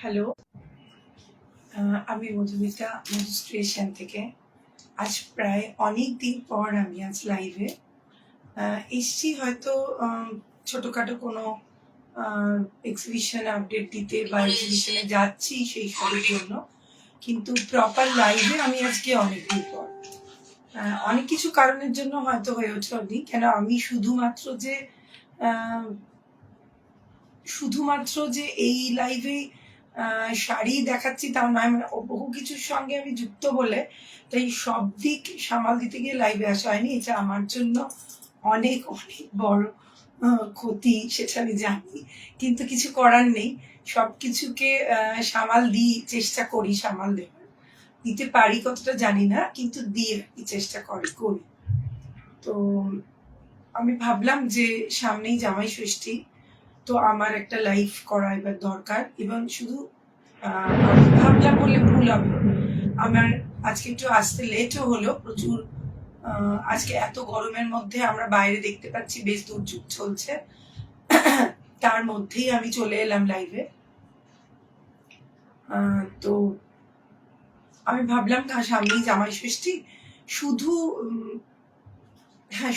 Hello, আমি Madhumita Madhu's creation থেকে। আজ প্রায় অনেক দিন পর আমি আজ লাইভে এসছি, হয়তো ছোটোখাটো কোনো এক্সিবিশন আপডেট দিতে বা এক্সিবিশনে যাচ্ছি সেই সবের জন্য, কিন্তু প্রপার লাইভে আমি আজকে অনেক দিন পর। অনেক কিছু কারণের জন্য হয়তো হয়ে ওঠেনি, কেন আমি শুধুমাত্র যে এই লাইভে শাড়ি দেখাচ্ছি তা নয়, মানে বহু কিছুর সঙ্গে আমি যুক্ত বলে তাই সব দিক সামাল দিতে গিয়ে লাইভে আসা হয়নি। এটা আমার জন্য অনেক অনেক বড় ক্ষতি, সেটা আমি জানি, কিন্তু কিছু করার নেই। সব কিছুকে সামাল দিই, চেষ্টা করি সামাল দেওয়ার। দিতে পারি কতটা জানি না, কিন্তু দিয়ে চেষ্টা করি। তো আমি ভাবলাম যে সামনেই জামাই ষষ্ঠী, তো আমার একটা লাইভ করা এবার দরকার। এবং শুধু আমি ভাবলাম বললে ভুল হবে, আমার আজকে একটু আসতে লেটও হলো প্রচুর। আজকে এত গরমের মধ্যে আমরা বাইরে দেখতে পাচ্ছি বেশ দুর্যোগ চলছে, তার মধ্যেই আমি চলে এলাম লাইভে। তো আমি ভাবলাম না, সামনেই জামাই ষষ্ঠী, শুধু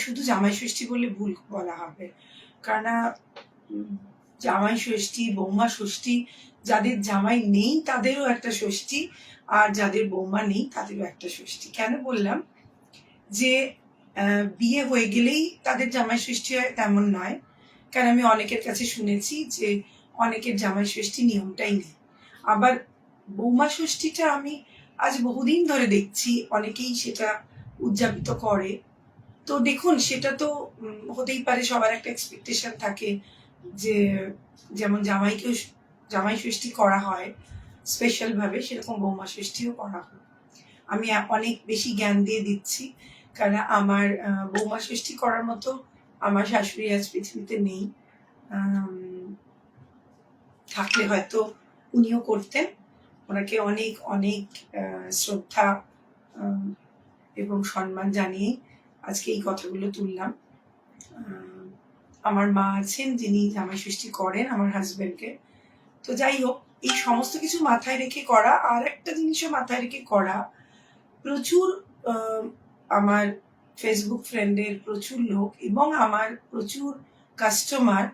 শুধু জামাই ষষ্ঠী বলে ভুল বলা হবে, কারণ জামাই ষষ্ঠী, বৌমা ষষ্ঠী, যাদের জামাই নেই তাদেরও একটা ষষ্ঠী, আর যাদের বৌমা নেই তাদেরও একটা ষষ্ঠী। কেন বললাম যে বিয়ে হয়ে গেলেই তাদের জামাই ষষ্ঠী হয় তেমন নয়, কারণ আমি অনেকের কাছে শুনেছি যে অনেকের জামাই ষষ্ঠী নিয়মটাই নেই। আবার বৌমা ষষ্ঠীটা আমি আজ বহুদিন ধরে দেখছি অনেকেই সেটা উদযাপিত করে। তো দেখুন, সেটা তো হতেই পারে, সবার একটা এক্সপেকটেশন থাকে যে যেমন জামাই ষষ্ঠী করা হয় স্পেশাল ভাবে, সেরকম বৌমা ষষ্ঠীও করা হয়। আমি অনেক বেশি জ্ঞান দিয়ে দিচ্ছি, কারণ আমার বৌমা ষষ্ঠী করার মতো আমার শাশুড়ি আজ পৃথিবীতে নেই। থাকলে হয়তো উনিও করতেন। ওনাকে অনেক অনেক শ্রদ্ধা এবং সম্মান জানিয়ে আজকে এই কথাগুলো তুললাম। আমার মা আছেন যিনি জামাই ষষ্ঠী করেন আমার হাজবেন্ডকে। তো যাই হোক, এই সমস্ত কিছু মাথায় রেখে করা, আর একটা জিনিসও মাথায় রেখে করা, প্রচুর আমার ফেসবুক ফ্রেন্ডের প্রচুর লোক এবং আমার প্রচুর কাস্টমার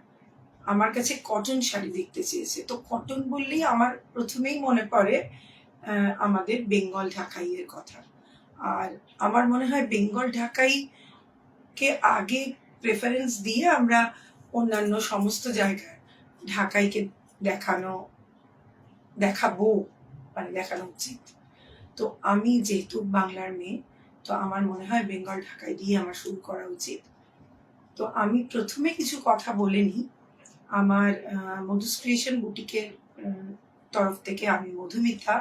আমার কাছে কটন শাড়ি দেখতে চেয়েছে। তো কটন বললেই আমার প্রথমেই মনে পড়ে আমাদের বেঙ্গল ঢাকাইয়ের কথা। আর আমার মনে হয় বেঙ্গল ঢাকাইকে আগে প্রেফারেন্স দিয়ে আমরা অন্যান্য সমস্ত জায়গায় ঢাকাইকে দেখাবো, মানে দেখানো উচিত। তো আমি যেহেতু বাংলার মেয়ে, তো আমার মনে হয় বেঙ্গল ঢাকাই দিয়ে আমার শুরু করা উচিত। তো আমি প্রথমে কিছু কথা বলে নিই। আমার মধুস ক্রিয়েশন বুটিকের তরফ থেকে আমি মধুমিতা।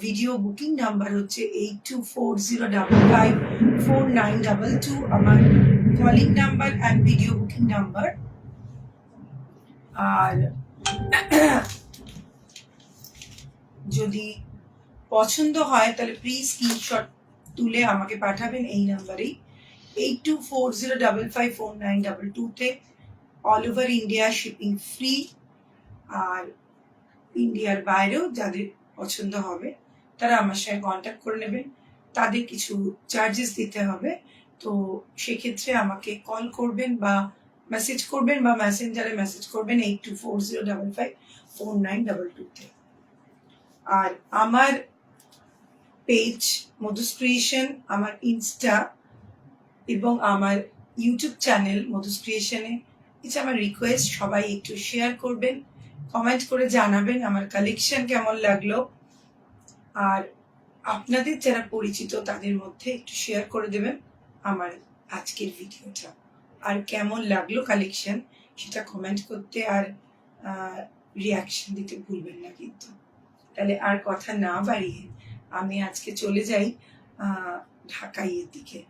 ভিডিও বুকিং নাম্বার হচ্ছে 8240554922, আমার calling number and video booking number. আর যদি পছন্দ হয় তাহলে প্লিজ স্ক্রিনশট তুলে আমাকে পাঠাবেন এই নাম্বারেই, 8240554922-তে। All over India shipping free. আর ইন্ডিয়ার বাইরেও যাদের পছন্দ হবে তারা আমার সঙ্গে কন্ট্যাক্ট করে নেবেন। তাদের কিছু চার্জেস দিতে হবে, তো সেক্ষেত্রে আমাকে কল করবেন বা মেসেজ করবেন বা মেসেঞ্জারে মেসেজ করবেন 8240554922-তে। আর আমার পেজ মধুস ক্রিয়েশন, আমার ইনস্টা এবং আমার ইউটিউব চ্যানেল মধুস ক্রিয়েশনে, এটা আমার রিকোয়েস্ট, সবাই একটু শেয়ার করবেন, কমেন্ট করে জানাবেন আমার কালেকশন কেমন লাগলো। আর আপনাদের যারা পরিচিত তাদের মধ্যে একটু শেয়ার করে দেবেন আমার আজকের ভিডিওটা। আর কেমন লাগলো কালেকশন সেটা কমেন্ট করতে আর রিয়াকশন দিতে ভুলবেন না কিন্তু। তাহলে আর কথা না বাড়িয়ে আমি আজকে চলে যাই ঢাকাইয়ের দিকে।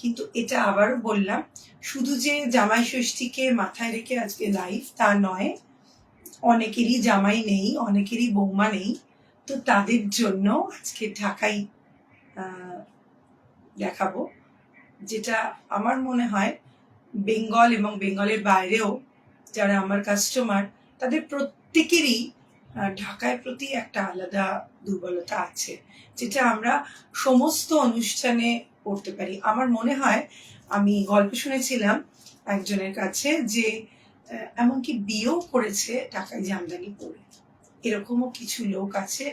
কিন্তু এটা আবারও বললাম, শুধু যে জামাই ষষ্ঠীকে মাথায় রেখে আজকে লাইভ তা নয়, অনেকেরই জামাই নেই, অনেকেরই বৌমা নেই, তো তাদের জন্য আজকে ঢাকাই দেখাবো, যেটা আমার মনে হয় বেঙ্গল এবং বেঙ্গলের বাইরেও যারা আমার কাস্টমার তাদের প্রত্যেকেরই ঢাকার প্রতি একটা আলাদা দুর্বলতা আছে, যেটা আমরা সমস্ত অনুষ্ঠানে পড়তে পারি। আমার মনে হয় আমি গল্প শুনেছিলাম একজনের কাছে যে এমনকি বিয়েও করেছে ঢাকায় জামদানি পরে। এরকমও কিছু লোক আছে।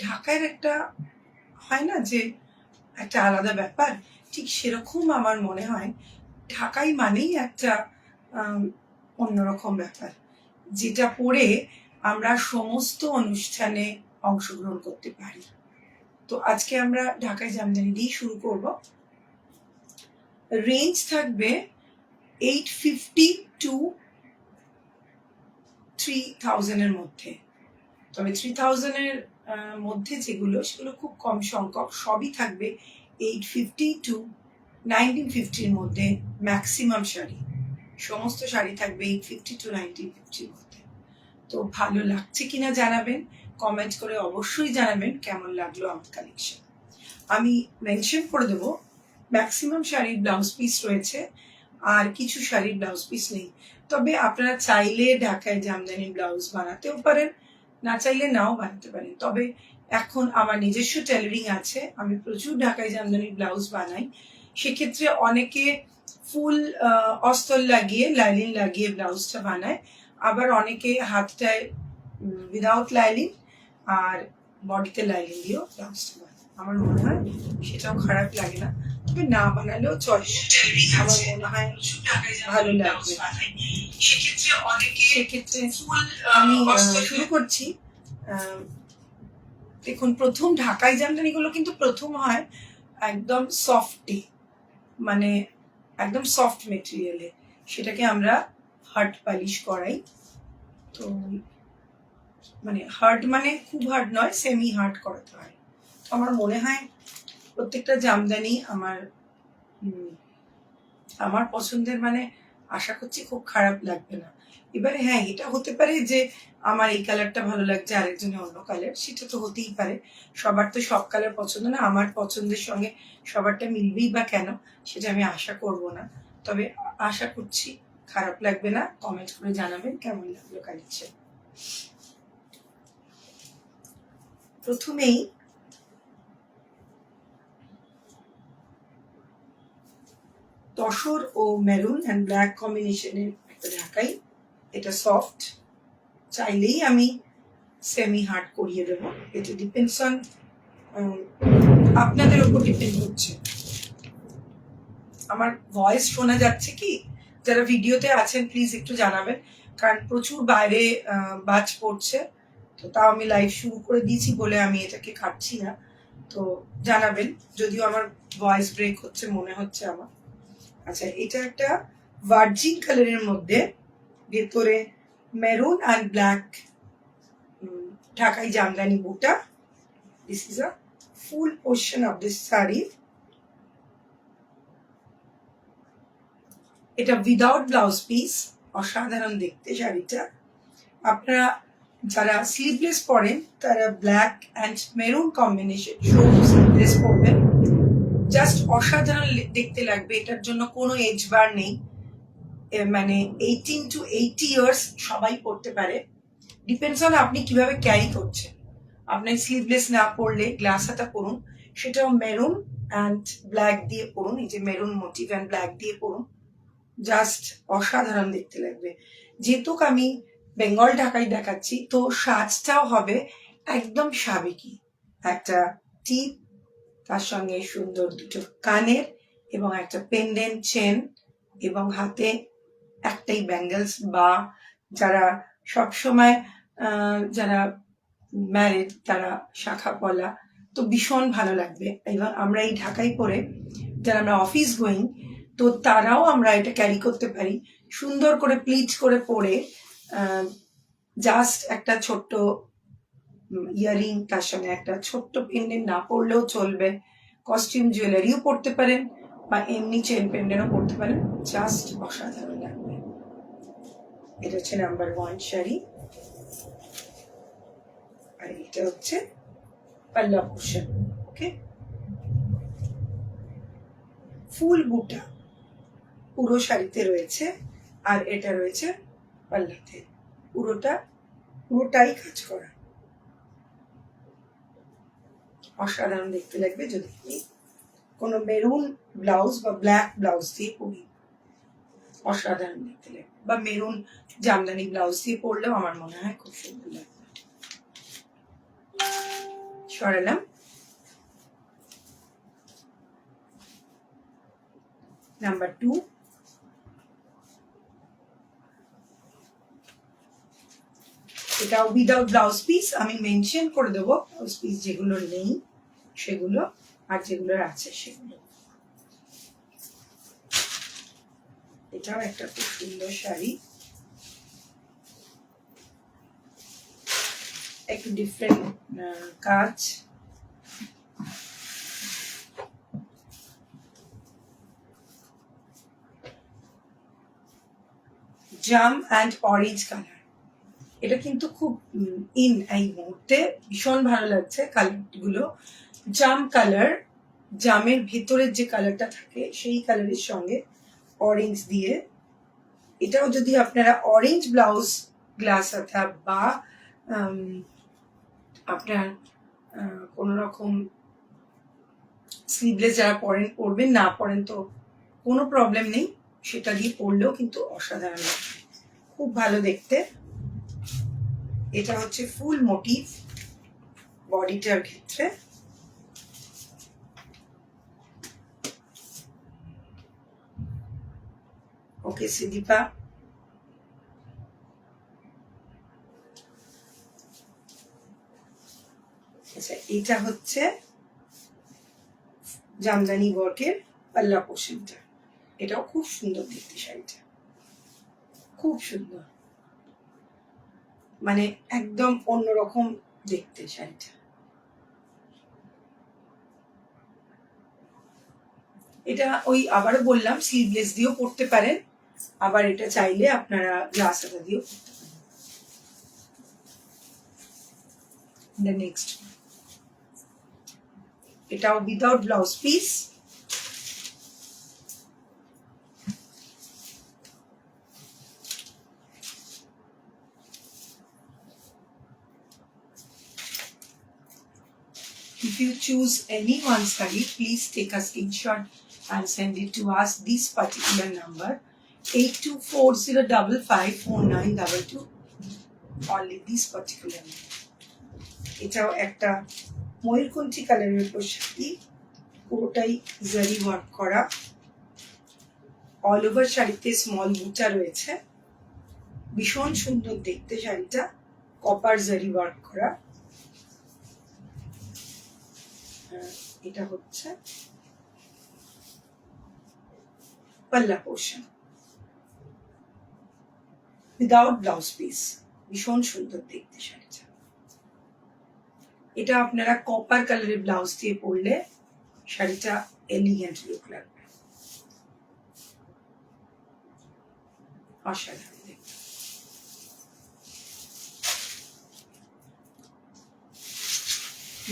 ঢাকার একটা হয় না যে একটা আলাদা ব্যাপার, ঠিক সেরকম আমার মনে হয় ঢাকাই মানেই একটা অন্যরকম ব্যাপার, যেটা পরে আমরা সমস্ত অনুষ্ঠানে অংশগ্রহণ করতে পারি। তো আজকে আমরা ঢাকায় জামদানি দিয়ে শুরু করব। রেঞ্জ থাকবে 850 টু 3000 এর মধ্যে। তবে 3000 এর মধ্যে যেগুলো, সেগুলো খুব কম সংখ্যক। সবই থাকবে 850 টু 1950 এর মধ্যে। ম্যাক্সিমাম শাড়ি, সমস্ত শাড়ি থাকবে 850 টু 1950 এর মধ্যে। তো ভালো লাগছে কিনা জানাবেন, কমেন্ট করে অবশ্যই জানাবেন কেমন লাগলো আমার কালেকশন। আমি মেনশন করে দেবো ম্যাক্সিমাম শাড়ির ব্লাউজ পিস রয়েছে, আর কিছু শাড়ির ব্লাউজ পিস নেই। তবে আপনারা চাইলে ঢাকায় জামদানি ব্লাউজ বানাতেও পারেন, না চাইলে নাও বানাতে পারেন। তবে এখন আমার নিজস্ব টেলারিং আছে, আমি প্রচুর ঢাকায় জামদানি ব্লাউজ বানাই। সেক্ষেত্রে অনেকে ফুল অস্তর লাগিয়ে, লাইলিন লাগিয়ে ব্লাউজটা বানায়, আবার অনেকে হাতটায় উইদাউট লাইলিন আর বডিতে লাইলিন দিয়েও ব্লাউজটা বানায়। আমার মনে হয় সেটাও খারাপ লাগে না, তবে না বানালেও চলে। আমার মনে হয় ভালো লাগবে। সেক্ষেত্রে আমি শুরু করছি। দেখুন, প্রথম ঢাকাই জামদানিগুলো কিন্তু প্রথম হয় একদম সফটে, মানে একদম সফট মেটেরিয়ালে। সেটাকে আমরা হার্ড পালিশ করাই। তো মানে হার্ড মানে খুব হার্ড নয়, সেমি হার্ড করাতে হয়। তো আমার মনে হয় প্রত্যেকটা জামদানি আমার পছন্দের, মানে আশা করছি খুব খারাপ লাগবে না। এবারে হ্যাঁ, এটা হতে পারে যে আমার এই কালারটা ভালো লাগছে, আরেকজনের অন্য কালার, সেটা তো হতেই পারে। সবার তো সব কালার পছন্দ না, আমার পছন্দের সঙ্গে সবারটা মিলবেই বা কেন, সেটা আমি আশা করব না। তবে আশা করছি খারাপ লাগবে না। কমেন্ট করে জানাবেন কেমন লাগলো কালেকশন। প্রথমেই তসর ও মেরুন অ্যান্ড ব্ল্যাক কম্বিনেশনের একটা ঢাকাই। এটা সফট, চাইলেই আমি সেমি হার্ড করিয়ে দেবো। এটা ডিপেন্ডস অন আপনাদের উপর ডিপেন্ড করছে। আমার ভয়েস শোনা যাচ্ছে কি? যারা ভিডিওতে আছেন প্লিজ একটু জানাবেন, কারণ প্রচুর বাইরে বাজ পড়ছে। তো তাও আমি লাইভ শুরু করে দিয়েছি বলে আমি এটাকে কাটছি না। তো জানাবেন যদিও আমার ভয়েস ব্রেক হচ্ছে মনে হচ্ছে আমার। আচ্ছা, এটা একটা ভার্জিন কালারের মধ্যে, ভেতরে মেরুন অ্যান্ড ব্ল্যাক ঢাকাই জামদানি বুটা। This is a full portion of this saree. এটা উইদাউট ব্লাউজ পিস, অসাধারণ দেখতে শাড়িটা। আপনারা যারা স্লিভলেস পরেন তারা black and maroon combination sleeveless পরবেন, জাস্ট অসাধারণ দেখতে লাগবে। এটার জন্য কোনো এজ বার নেই, মানে 18 to 80 ইয়ার্স সবাই পরতে পারে। ডিপেন্ডস অন আপনি কিভাবে ক্যারি করছেন। আপনি স্লিভলেস না পরলে গ্লাস হাতা পরুন, সেটাও মেরুন অ্যান্ড ব্ল্যাক দিয়ে পরুন। এই যে মেরুন মোটিভ অ্যান্ড ব্ল্যাক দিয়ে পরুন, জাস্ট অসাধারণ দেখতে লাগবে। যেহেতু আমি বেঙ্গল ঢাকাই দেখাচ্ছি, তো সাজটাও হবে একদম সাবেকি। একটা টিপ, তার সঙ্গে সুন্দর দুটো কানের এবং একটা পেন্ডেন্ট চেন, এবং হাতে একটাই ব্যাঙ্গেলস, বা যারা সবসময় যারা ম্যারিড তারা শাখা পলা, তো ভীষণ ভালো লাগবে। এবং আমরা এই ঢাকাই পরে যারা আমরা অফিস গোয়িং, তো তারাও আমরা এটা ক্যারি করতে পারি সুন্দর করে প্লিট করে পরে। জাস্ট একটা ছোট্ট ইয়ারিং, তার সঙ্গে একটা ছোট্ট পেন্ডেন্ট না পরলেও চলবে। কস্টিউম জুয়েলারিও পরতে পারেন, বা এমনি চেন পেন্ডেন্টও পরতে পারেন, জাস্ট অসাধারণ লাগবে। এটা হচ্ছে নাম্বার 1 শাড়ি, আর এটা হচ্ছে পাল্লা পোর্শন। ওকে, ফুল বুটা পুরো শাড়িতে রয়েছে, আর এটা রয়েছে পাল্লাতে। পুরোটাই কাজ করা। অসাধারণ দেখতে লাগবে যদি আমি কোনো মেরুন ব্লাউজ বা ব্ল্যাক ব্লাউজ দিয়ে পরি, অসাধারণ দেখতে লাগবে। বা মেরুন জামদানি ব্লাউজ দিয়ে পরলেও আমার মনে হয় খুব সুন্দর লাগবে। সরালাম। নাম্বার 2, এটা উইদাউট ব্লাউজ পিস। আমি মেনশন করে দেবো ব্লাউজ পিস যেগুলো নেই সেগুলো, আর যেগুলো আছে সেগুলো। এটাও একটা খুব সুন্দর শাড়ি, একটু ডিফারেন্ট কাজ। জাম অ্যান্ড অরেঞ্জ কালার, এটা কিন্তু খুব ইন এই মুহূর্তে, ভীষণ ভালো লাগছে কালারগুলো। জাম কালার, জামের ভেতরের যে কালারটা থাকে সেই কালারের সঙ্গে অরেঞ্জ দিয়ে, এটাও যদি আপনারা অরেঞ্জ ব্লাউজ গ্লাস হাতা বা আপনার কোন রকম স্লিভলেস যারা পরবেন, না পরেন তো কোনো প্রবলেম নেই, সেটা দিয়ে পরলেও কিন্তু অসাধারণ লাগবে, খুব ভালো দেখতে। এটা হচ্ছে ফুল মোটিভ বডিটার ক্ষেত্রে। ওকে সুদীপা, আচ্ছা এটা হচ্ছে জামদানি ওয়ার্কের পাল্লা পোর্শনটা, এটাও খুব সুন্দর দেখতে শাড়িটা, খুব সুন্দর, মানে একদম অন্যরকম দেখতে শাড়িটা। এটা ওই আবারও বললাম স্লিভলেস দিয়েও পরতে পারেন, আবার এটা চাইলে আপনারা গ্লাস হাতা দিয়েও পরতে পারেন। দ্য নেক্সট, এটাও without blouse piece, if you choose any one saree, please take a screenshot and send it to us this particular number 8240554922, only this particular number. এটাও একটা ময়ূরকণ্ঠী কালারের উপর শাড়ি, পুরোটাই জারি ওয়ার্ক করা, অল ওভার শাড়িতে স্মল বুটা রয়েছে, ভীষণ সুন্দর দেখতে শাড়িটা, কপার জারি ওয়ার্ক করা। এটা হচ্ছে পাল্লা পোর্শন উইদাউট ব্লাউজ পিস, ভীষণ সুন্দর দেখতে শাড়িটা। এটা আপনারা কপার কালারের ব্লাউজ দিয়ে পরলে শাড়িটা এলিগেন্ট লুক লাগবে, অসাধারণ দেখতে।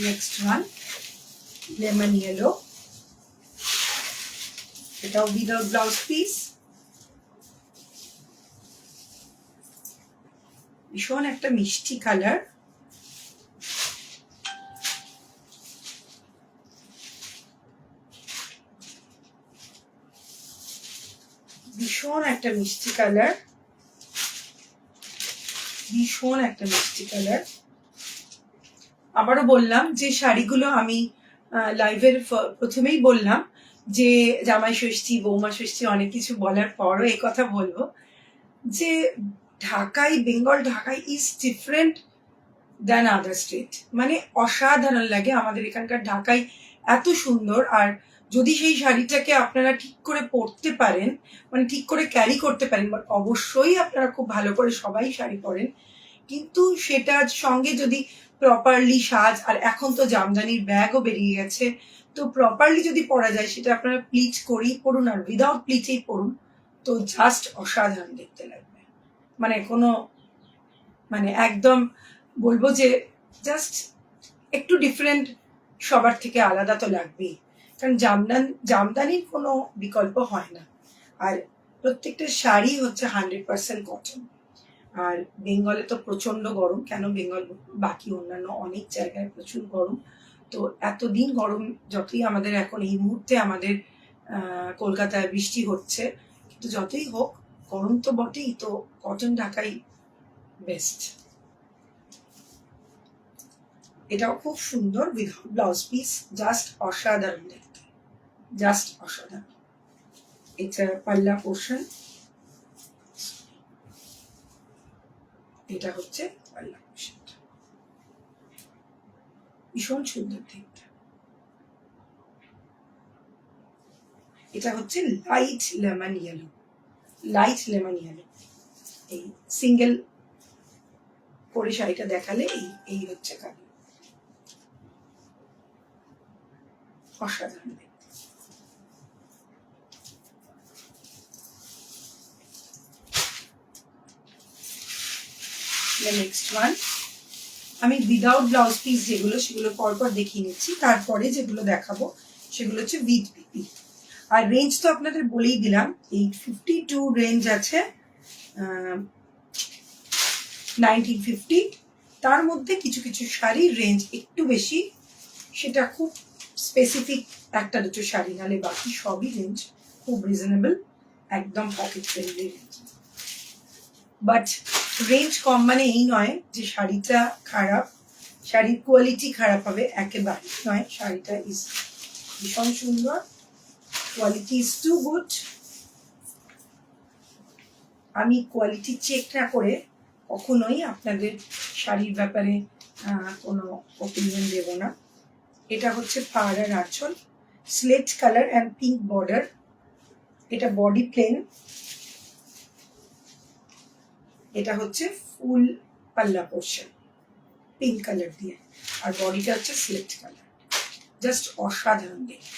নেক্সট ওয়ান লেমন ইয়েলো, এটাও উইদাউট ব্লাউজ পিস, ভীষণ একটা মিষ্টি কালার, ভীষণ একটা মিষ্টি কালার, ভীষণ একটা মিষ্টি কালার। আবারও বললাম যে শাড়িগুলো আমি লাইভের প্রথমেই বললাম যে জামাই ষষ্ঠী বৌমা ষষ্ঠী অনেক কিছু বলার পরও এই কথা বলবো যে ঢাকায়, বেঙ্গল ঢাকায় is different than other state, মানে অসাধারণ লাগে আমাদের এখানকার ঢাকায়, এত সুন্দর। আর যদি সেই শাড়িটাকে আপনারা ঠিক করে পরতে পারেন, মানে ঠিক করে ক্যারি করতে পারেন, বাট অবশ্যই আপনারা খুব ভালো করে সবাই শাড়ি পরেন, কিন্তু সেটার সঙ্গে যদি প্রপারলি সাজ, আর এখন তো জামদানির ব্যাগও বেরিয়ে গেছে, তো প্রপারলি যদি পরা যায় সেটা আপনারা প্লিট করেই পরুন, আর উইদাউট প্লিটেই পরুন, তো জাস্ট অসাধারণ দেখতে লাগবে। মানে কোনো মানে একদম বলবো যে জাস্ট একটু ডিফারেন্ট, সবার থেকে আলাদা তো লাগবেই, কারণ জামদানির কোনো বিকল্প হয় না। আর প্রত্যেকটা শাড়ি হচ্ছে 100% কটন। আর বেঙ্গলে তো প্রচন্ড গরম, কেন বেঙ্গল বাকি অন্যান্য অনেক জায়গায় প্রচুর গরম, তো এতদিন গরম, যতই আমাদের এখন এই মুহূর্তে আমাদের কলকাতায় বৃষ্টি হচ্ছে, কিন্তু যতই হোক গরম তো বটেই, তো কটন ঢাকাই বেস্ট। এটাও খুব সুন্দর উইদাউট ব্লাউজ পিস, জাস্ট অসাধারণ দেখতে, জাস্ট অসাধারণ। এটা পাল্লা পোর্শন, এটা হচ্ছে পাল্লা পোর্শন, ভীষণ সুন্দর দেখতে। এটা হচ্ছে light lemon yellow, light lemon yellow. এই সিঙ্গেল করে শাড়িটা দেখালে এই হচ্ছে কালার, অসাধারণ দেখতে। নেক্সট ওয়ান, আমি উইদাউট ব্লাউজ পিস যেগুলো সেগুলো পরপর দেখিয়ে নিচ্ছি, তারপরে যেগুলো দেখাবো সেগুলো হচ্ছে উইথ পিপি। আর রেঞ্জ তো আপনাদের বলেই দিলাম, 852 রেঞ্জ আছে, 1950। তার মধ্যে কিছু কিছু শাড়ির রেঞ্জ একটু বেশি, সেটা খুব স্পেসিফিক একটা দুটো শাড়ি, নাহলে বাকি সবই রেঞ্জ খুব রিজনেবল, একদম pocket friendly range. But range কম মানে এই নয় যে শাড়িটা খারাপ, শাড়ির কোয়ালিটি খারাপ হবে, একেবারে নয়। শাড়িটা ইজ ভীষণ সুন্দর, কোয়ালিটি ইজ টু গুড। আমি কোয়ালিটি চেক না করে কখনোই আপনাদের শাড়ির ব্যাপারে কোনো ওপিনিয়ন দেব না। এটা হচ্ছে পাড়ার আঁচল, slate colour and pink border. এটা বডি প্লেন, এটা হচ্ছে ফুল পাল্লা পোর্শন পিঙ্ক কালার দিয়ে, আর বডিটা হচ্ছে স্লেট কালার, জাস্ট অসাধারণ দেখতে।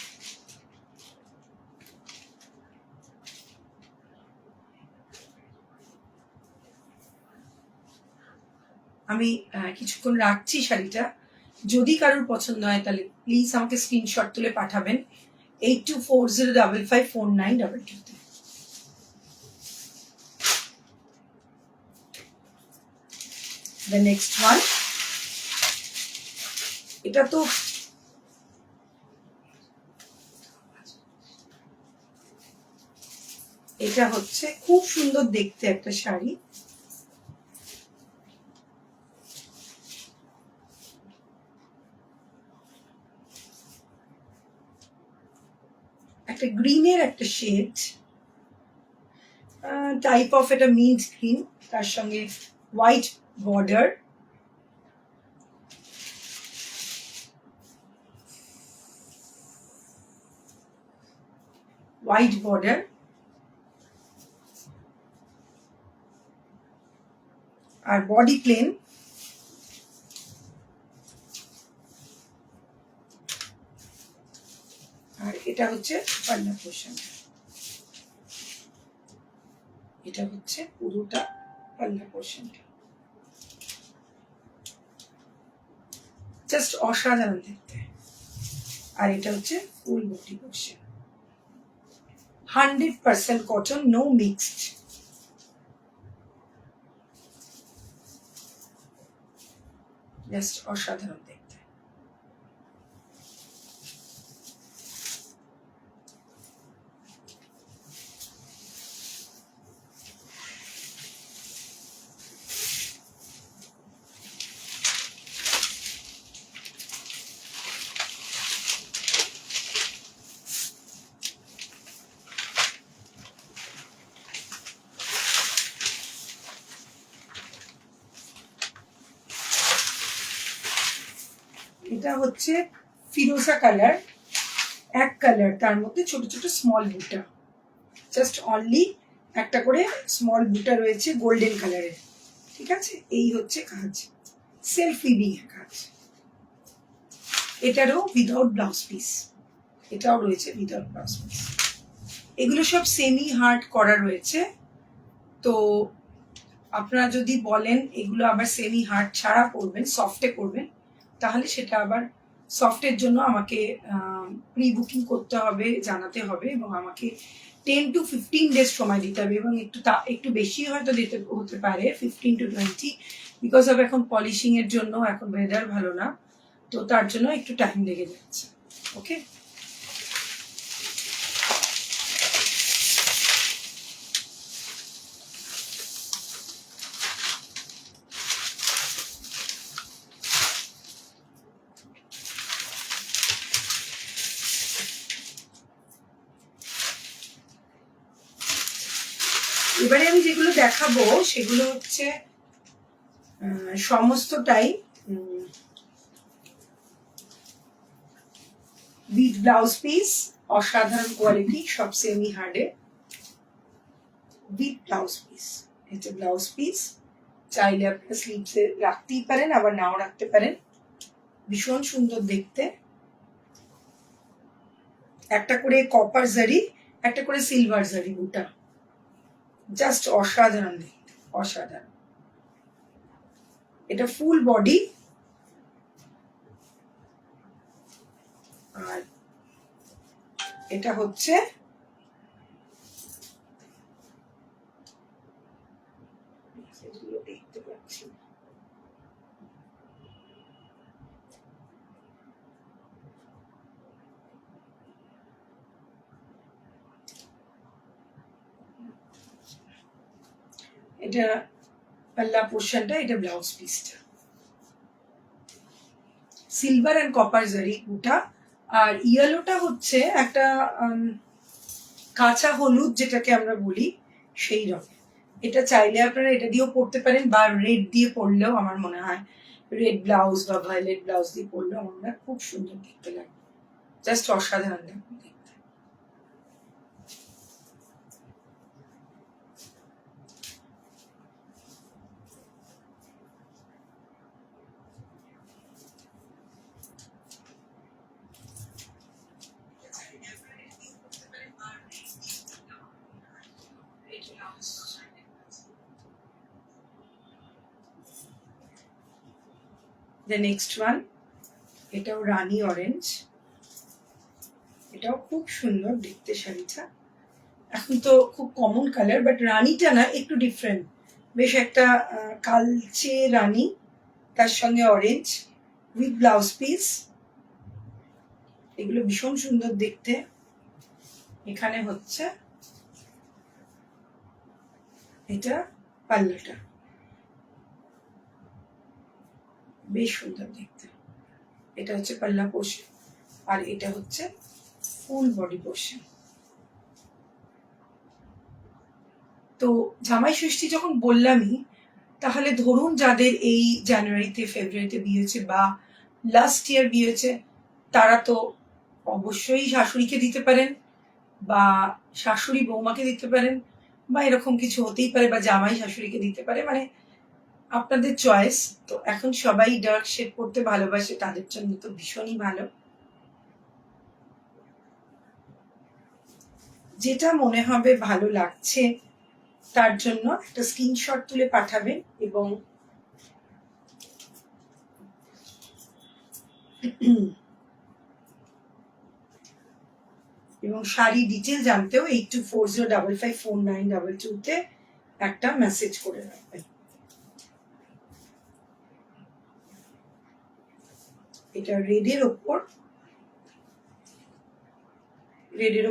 আমি কিছুক্ষণ রাখছি শাড়িটা, যদি কারোর পছন্দ হয় তাহলে প্লিজ আমাকে স্ক্রিনশট তুলে পাঠাবেন 8240554922-তে। The next one, এটা তো এটা হচ্ছে খুব সুন্দর দেখতে একটা শাড়ি, একটা গ্রিনের একটা শেড টাইপ অফ, এটা মিন্ট গ্রিন, তার সঙ্গে হোয়াইট বর্ডার। হোয়াইট বর্ডার আর বডি প্লেন। আর এটা হচ্ছে পাল্লা পোর্শন, এটা হচ্ছে পুরোটা পাল্লা পোর্শনটা, জাস্ট অসাধারণ দেখতে। আর এটা হচ্ছে full body portion, 100% cotton, no mixed. Just অসাধারণ দেখতে। এটা হচ্ছে ফিরোজা কালার, এক কালার, তার মধ্যে ছোট ছোট স্মল বুটা, জাস্ট অনলি একটা করে স্মল বুটা রয়েছে গোল্ডেন কালারের, ঠিক আছে। এই হচ্ছে কাজ, সেলফ উইভিং এর কাজ। এটারও উইদাউট ব্লাউজ পিস, এটাও রয়েছে উইদাউট ব্লাউজ পিস। এগুলো সব সেমি হার্ড করা রয়েছে, তো আপনারা যদি বলেন এগুলো আবার সেমি হার্ড ছাড়া করবেন, সফটে করবেন, তাহলে সেটা আবার সফটের জন্য আমাকে প্রি বুকিং করতে হবে, জানাতে হবে, এবং আমাকে 10 to 15 ডেজ সময় দিতে হবে, এবং একটু বেশি হয়তো দিতে হতে পারে, 15 to 20, বিকজ অফ এখন পলিশিং এর জন্য এখন ওয়েদার ভালো না, তো তার জন্য একটু টাইম লেগে যাচ্ছে। ওকে, এবারে আমি যেগুলো দেখাবো সেগুলো হচ্ছে সমস্তটাই উইথ ব্লাউজ পিস, অসাধারণ কোয়ালিটি, সব সেমি হার্ডে উইথ ব্লাউজ পিস। এটা ব্লাউজ পিস, চাইলে আপনারা স্লিভসে রাখতেই পারেন, আবার নাও রাখতে পারেন। ভীষণ সুন্দর দেখতে, একটা করে কপার জারি, একটা করে সিলভার জারি বুটা, জাস্ট অসাধারণ দেখতে, অসাধারণ। এটা ফুল বডি, আর এটা হচ্ছে দেখতে পাচ্ছি এটা পাল্লা পোর্শনটা, এটা ব্লাউজ পিসটা, সিলভার এন্ড কপার জারি বুটা। আর ইয়েলোটা হচ্ছে একটা কাঁচা হলুদ যেটাকে আমরা বলি, সেই রকম। এটা চাইলে আপনারা এটা দিয়েও পরতে পারেন, বা রেড দিয়ে পরলেও আমার মনে হয়, রেড ব্লাউজ বা ভায়োলেট ব্লাউজ দিয়ে পরলেও আমার মনে হয় খুব সুন্দর দেখতে লাগে, জাস্ট অসাধারণ দেখতে। The next one, এটাও রানী অরেঞ্জ, এটাও খুব সুন্দর দেখতে শাড়িটা। এখন তো খুব কমন কালার, বাট রানীটা না একটু ডিফারেন্ট, বেশ একটা কালচে রানী, তার সঙ্গে অরেঞ্জ উইথ ব্লাউজ পিস। এগুলো ভীষণ সুন্দর দেখতে। এখানে হচ্ছে এটা পাল্লাটা, বেশ সুন্দর দেখতে। এটা হচ্ছে পাল্লা পোর্শন, আর এটা হচ্ছে ফুল বডি পোর্শন। তো জামাই ষষ্ঠী যখন বললামই, তাহলে ধরুন যাদের এই জানুয়ারিতে ফেব্রুয়ারিতে বিয়ে হয়েছে বা লাস্ট ইয়ার বিয়ে হয়েছে, তারা তো অবশ্যই শাশুড়িকে দিতে পারেন, বা শাশুড়ি বৌমাকে দিতে পারেন, বা এরকম কিছু হতেই পারে, বা জামাই শাশুড়িকে দিতে পারে, মানে আপনাদের চয়েস। তো এখন সবাই ডার্ক শেড পরতে ভালোবাসে, তাদের জন্য তো ভীষণই ভালো। যেটা মনে হবে ভালো লাগছে তার জন্য একটা স্ক্রিনশট তুলে পাঠাবেন, এবং শাড়ি ডিটেল জানতেও 8240554922 তে একটা মেসেজ করে রাখবেন। এটা রেডের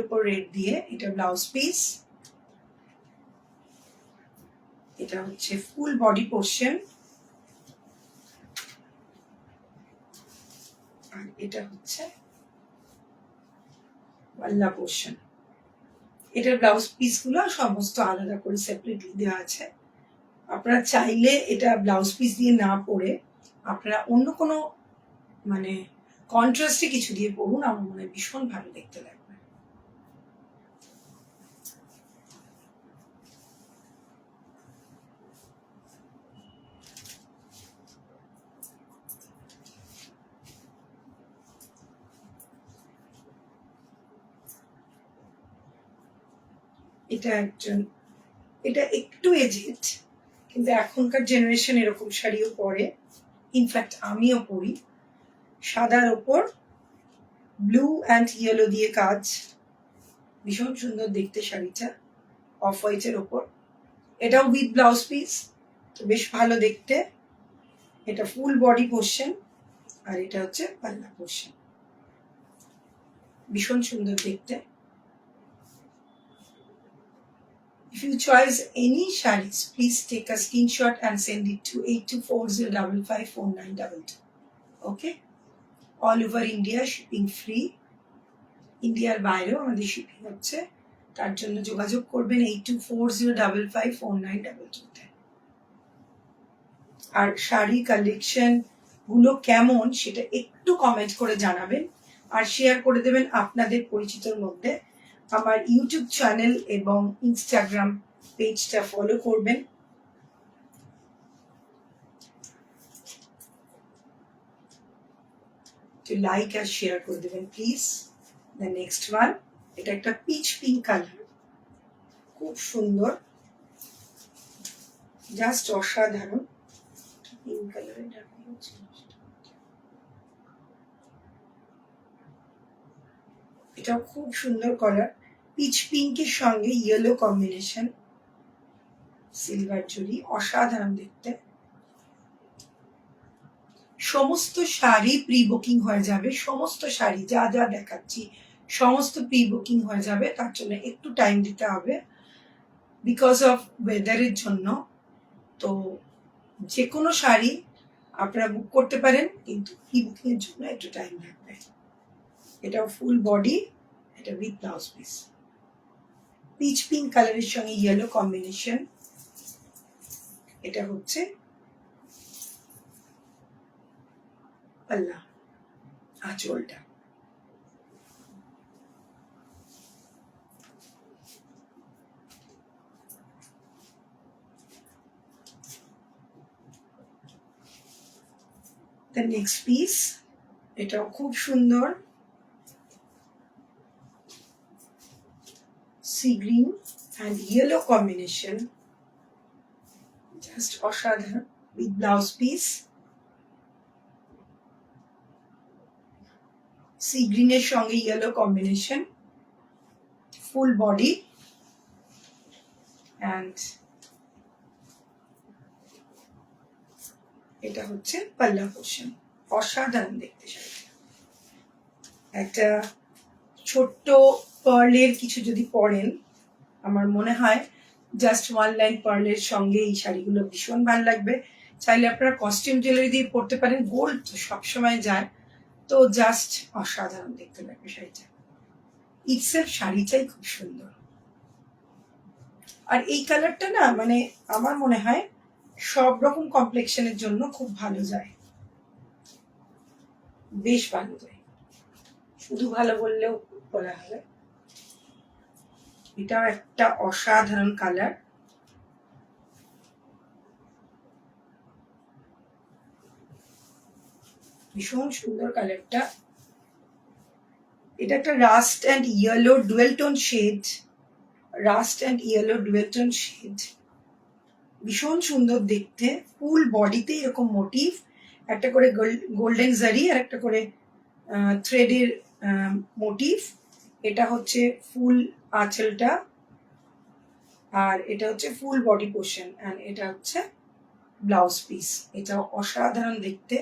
ওপর রেড দিয়ে, এটা ব্লাউজ পিস, এটা হচ্ছে ফুল বডি পোর্শন, আর এটা হচ্ছে পাল্লা পোর্শন। এটার ব্লাউজ পিস গুলো সমস্ত আলাদা করে সেপারেটলি দেওয়া আছে। আপনারা চাইলে এটা ব্লাউজ পিস দিয়ে না পরে আপনারা অন্য কোনো মানে কন্ট্রাস্টে কিছু দিয়ে পরুন, আমার মনে হয় ভীষণ ভালো দেখতে লাগবে। এটা একটু এজেড, কিন্তু এখনকার জেনারেশন এরকম শাড়িও পরে, ইনফ্যাক্ট আমিও পরি। সাদার ওপর ব্লু অ্যান্ড ইয়েলো দিয়ে কাজ, ভীষণ সুন্দর দেখতে শাড়িটা, অফ হোয়াইটের ওপর। এটাও উইথ ব্লাউজ পিস, তো বেশ ভালো দেখতে। এটা ফুল বডি পোর্শন, আর এটা হচ্ছে পাল্লা পোর্শন। ভীষণ সুন্দর দেখতে। If you choose any sarees, please take a screenshot and send it to 8240554922. Okay? All over India, shipping free. ইন্ডিয়ার বাইরেও আমাদের শিপিং হচ্ছে, তার জন্য যোগাযোগ করবেন 8240554922-তে। আর শাড়ি কালেকশন গুলো কেমন সেটা একটু কমেন্ট করে জানাবেন, আর শেয়ার করে দেবেন আপনাদের পরিচিতর মধ্যে। আমার ইউটিউব চ্যানেল এবং ইনস্টাগ্রাম পেজটা ফলো করবেন। তো লাইক আর শেয়ার করে দেবেন প্লিজ। দ্য নেক্সট ওয়ান, এটা একটা পিচ পিঙ্ক কালার, খুব সুন্দর, জাস্ট অসাধারণ পিঙ্ক কালার। এটাও খুব সুন্দর কালার, পিচ পিঙ্কের সঙ্গে ইয়েলো কম্বিনেশন, সিলভার জরি, অসাধারণ দেখতে। সমস্ত শাড়ি প্রি বুকিং হয়ে যাবে, সমস্ত শাড়ি যা যা দেখাচ্ছি সমস্ত প্রি বুকিং হয়ে যাবে, তার জন্য একটু টাইম দিতে হবে বিকজ অফ ওয়েদারের জন্য। তো যে কোনো শাড়ি আপনারা বুক করতে পারেন, কিন্তু প্রি বুকিং এর জন্য একটু টাইম লাগবে। এটা ফুল বডি, এটা with blouse piece, pitch pink কালারের সঙ্গে ইয়েলো কম্বিনেশন। এটা হচ্ছে পাল্লা, আঁচলটা। The next piece, এটাও খুব সুন্দর, sea green and yellow combination, just অসাধারণ, with blouse piece, সি গ্রিনের সঙ্গে yellow combination, full body, and এটা হচ্ছে পাল্লা পোর্শন। অসাধারণ দেখতে শাড়িটা। একটা ছোট্ট পার্লের কিছু যদি পরেন, আমার মনে হয় জাস্ট ওয়ান লাইন পার্লের সঙ্গে এই শাড়িগুলো ভীষণ ভালো লাগবে। চাইলে আপনারা কস্টিউম জুয়েলারি দিয়ে পরতে পারেন, গোল্ড তো সবসময় যায়, তো জাস্ট অসাধারণ দেখতে লাগবে শাড়িটা। ইটসেলফ শাড়িটাই খুব সুন্দর। আর এই কালারটা না, মানে আমার মনে হয় সব রকম কমপ্লেক্সনের জন্য খুব ভালো যায়, বেশ ভালো যায়, শুধু ভালো বললেও বলা হবে। এটাও একটা অসাধারণ কালার, ভীষণ সুন্দর কালারটা। এটা একটা rust and yellow dual tone shade, rust and yellow dual tone shade, ভীষণ সুন্দর দেখতে। ফুল বডিতে এরকম মোটিভ, একটা করে গোল্ডেন জারি আর একটা করে থ্রেডের মোটিভ। এটা হচ্ছে ফুল আঁচলটা, আর এটা হচ্ছে ফুল বডি পোর্শন, এন্ড এটা হচ্ছে ব্লাউজ পিস। এটা অসাধারণ দেখতে,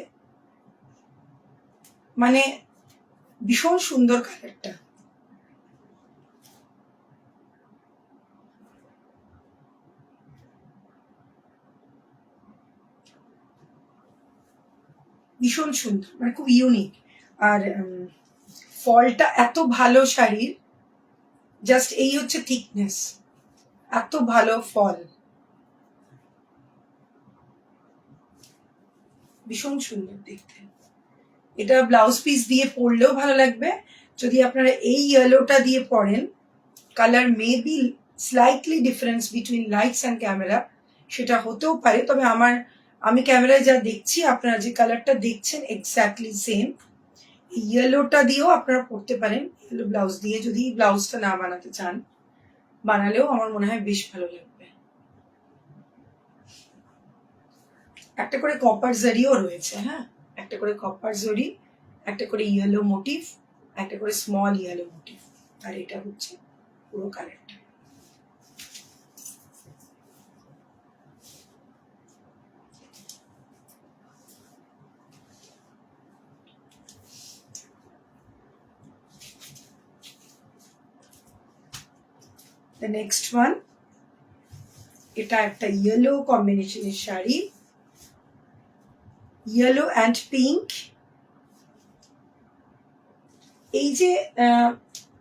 মানে ভীষণ সুন্দর কালারটা। ভীষণ সুন্দর, মানে খুব ইউনিক। আর ফলটা এত ভালো শাড়ির, জাস্ট এই হচ্ছে থিকনেস, এত ভালো ফল, ভীষণ সুন্দর দেখতে। এটা ব্লাউজ পিস দিয়ে পরলেও ভালো লাগবে। যদি আপনারা এই ইয়েলোটা দিয়ে পরেন, colour may be slightly difference between lights and camera, সেটা হতেও পারে, তবে আমি ক্যামেরায় যা দেখছি, আপনারা যে কালারটা দেখছেন এক্স্যাক্টলি সেম। ইয়েলোটা দিয়েও আপনারা পরতে পারেন, ইয়েলো ব্লাউজ দিয়ে, যদি ব্লাউজটা না বানাতে চান, বানালেও আমার মনে হয় বেশ ভালো লাগবে। একটা করে কপার জারিও রয়েছে, হ্যাঁ, একটা করে কপার জরি, একটা করে ইয়েলো মোটিভ, একটা করে স্মল ইয়েলো মোটিভ, আর এটা হচ্ছে পুরো কালারটা। দ্য নেক্সট ওয়ান, এটা একটা ইয়েলো কম্বিনেশনের শাড়ি, ইয়েলো অ্যান্ড পিঙ্ক। এই যে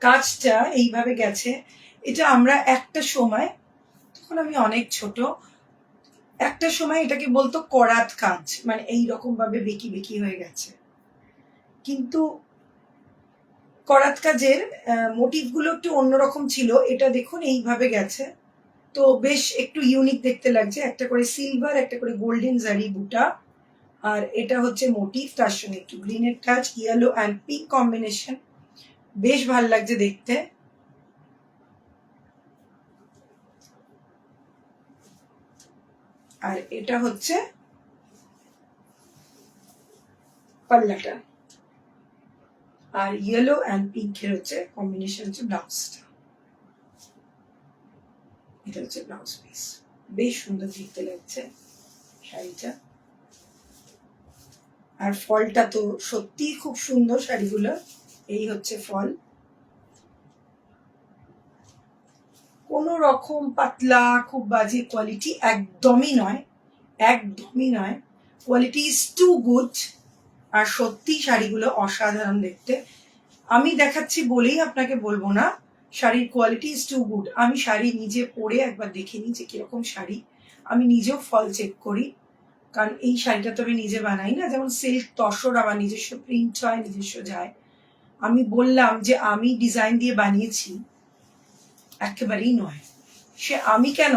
কাজটা এইভাবে গেছে, এটা আমরা একটা সময়, তখন আমি অনেক ছোট, একটা সময় এটাকে বলতো করাত কাজ, মানে এইরকম ভাবে বেঁকি বেঁকি হয়ে গেছে। কিন্তু করাত কাজের মোটিভ গুলো একটু অন্যরকম ছিল, এটা দেখুন এইভাবে গেছে, তো বেশ একটু ইউনিক দেখতে লাগছে। একটা করে সিলভার, একটা করে গোল্ডেন জারি বুটা, আর এটা হচ্ছে মোটিভ, তার সঙ্গে একটু গ্রিনের touch, yellow and pink combination, বেশ ভালো লাগছে দেখতে। আর এটা হচ্ছে পাল্লাটা, আর ইয়েলো অ্যান্ড পিঙ্কের হচ্ছে কম্বিনেশন, হচ্ছে ব্লাউজটা। এটা হচ্ছে ব্লাউজ পিস, বেশ সুন্দর দেখতে লাগছে শাড়িটা। আর ফলটা তো সত্যি খুব সুন্দর শাড়িগুলো। এই হচ্ছে ফল, কোনো রকম পাতলা খুব বাজে কোয়ালিটি একদমই নয়, একদমই নয়। Quality is too good. আর সত্যি শাড়িগুলো অসাধারণ দেখতে। আমি দেখাচ্ছি বলেই আপনাকে বলবো না শাড়ির কোয়ালিটি ইজ টু গুড। আমি শাড়ি নিজে পরে একবার দেখে নিই যে কিরকম শাড়ি। আমি নিজেও ফল চেক করি, কারণ এই শাড়িটা তো আমি নিজে বানাই না। যেমন সিল্ক তসর আমার নিজস্ব প্রিন্ট হয়, নিজস্ব যায়। আমি বললাম যে আমি ডিজাইন দিয়ে বানিয়েছি, একেবারেই নয়। সে আমি কেন,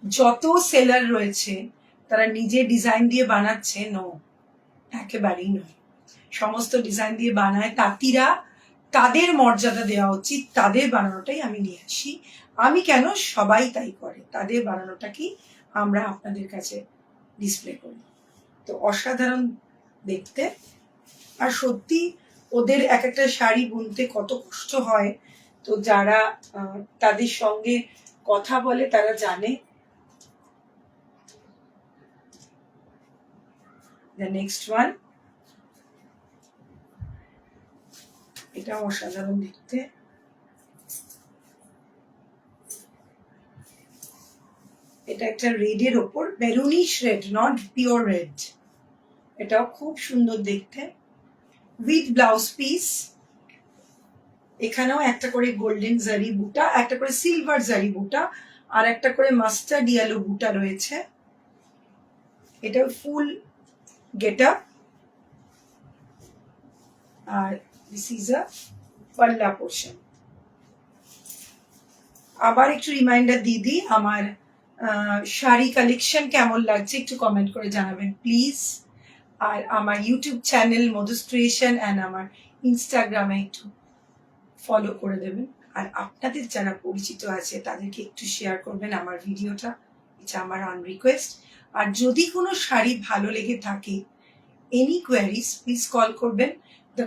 যত সেলার রয়েছে তারা নিজে ডিজাইন দিয়ে বানাচ্ছে, নো, একেবারেই নয়। সমস্ত ডিজাইন দিয়ে বানায় তাঁতিরা, তাদের মর্যাদা দেওয়া উচিত, তাদের বানানোটাই আমি নিয়ে আসি। আমি কেন, সবাই তাই করে, তাদের বানানোটাকেই আমরা আপনাদের কাছে ডিসপ্লে করি। তো অসাধারণ দেখতে। আর সত্যি ওদের এক একটা শাড়ি বুনতে কত কষ্ট হয়, তো যারা তাদের সঙ্গে কথা বলে তারা জানে। দ্য নেক্সট ওয়ান, এটা অসাধারণ দেখতে। এটা একটা রেডের ওপর, maroonish red, not pure red. এটাও খুব সুন্দর দেখতে, উইথ ব্লাউজ পিস। এখানেও একটা করে গোল্ডেন জারি বুটা, একটা করে সিলভার জারি বুটা, আর একটা করে মাস্টার্ড ইয়েলো বুটা রয়েছে। এটা ফুল গেট আপ। আর দিস ইজ আ পাল্লা পোর্শন। আবার একটু রিমাইন্ডার দিয়ে দিই, আমার শাড়ি কালেকশন কেমন লাগছে একটু কমেন্ট করে জানাবেন প্লিজ। আর আমার YouTube channel Madhu's creation and আমার ইনস্টাগ্রামে একটু ফলো করে দেবেন। আর আপনাদের যারা পরিচিত আছে তাদেরকে একটু শেয়ার করবেন আমার ভিডিওটা, এটা আমার অন রিকোয়েস্ট। আর যদি কোনো শাড়ি ভালো লেগে থাকে, এনি কোয়ারিজ প্লিজ কল করবেন। The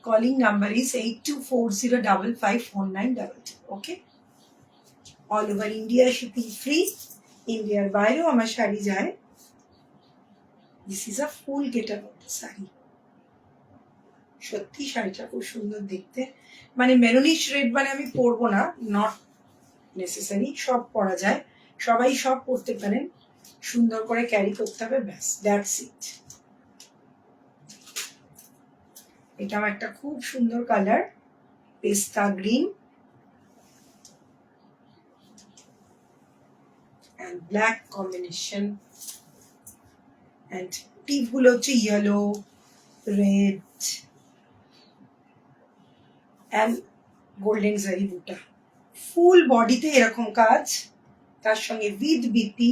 calling number is 8240554922। Okay, all over India shipping free. ইন্ডিয়ার বাইরেও আমার শাড়ি যায়। This is a full get up of the sari. সত্যি শাড়িটা খুব সুন্দর দেখতে। মানে মেরুনিশ রেড মানে আমি পরবো না, নট নেসেসারি, সব পরা যায়, সবাই সব পরতে পারেন, সুন্দর করে ক্যারি করতে হবে, ব্যাস, দ্যাটস ইট। এটাও একটা খুব সুন্দর কালার, পেস্তা green and black combination, and টিপ গুলো হচ্ছে ইয়েলো, রেড and গোল্ডেন জারি বুটা। ফুল বডিতে এরকম কাজ, তার সঙ্গে উইথ বিপি,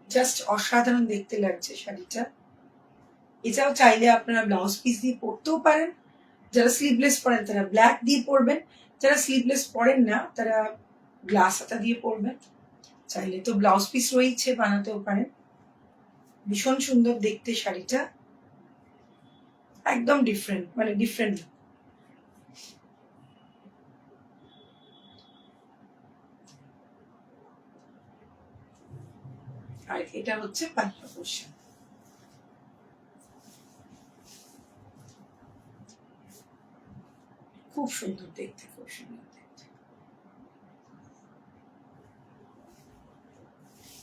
জাস্ট অসাধারণ দেখতে লাগছে শাড়িটা। এছাড়াও চাইলে আপনারা ব্লাউজ পিস দিয়ে পরতেও পারেন। যারা স্লিভলেস পরেন তারা ব্ল্যাক দিয়ে পরবেন, যারা স্লিভলেস পরেন না তারা গ্লাস হাতা দিয়ে পরবেন। চাইলে তো ব্লাউজ পিস রয়েছে, বানাতেও পারেন। ভীষণ সুন্দর দেখতে শাড়িটা, একদম ডিফারেন্ট, মানে ডিফারেন্ট। আর এটা হচ্ছে পাল্লা পোর্শন। খুব সুন্দর দেখতে, খুব সুন্দর দেখতে।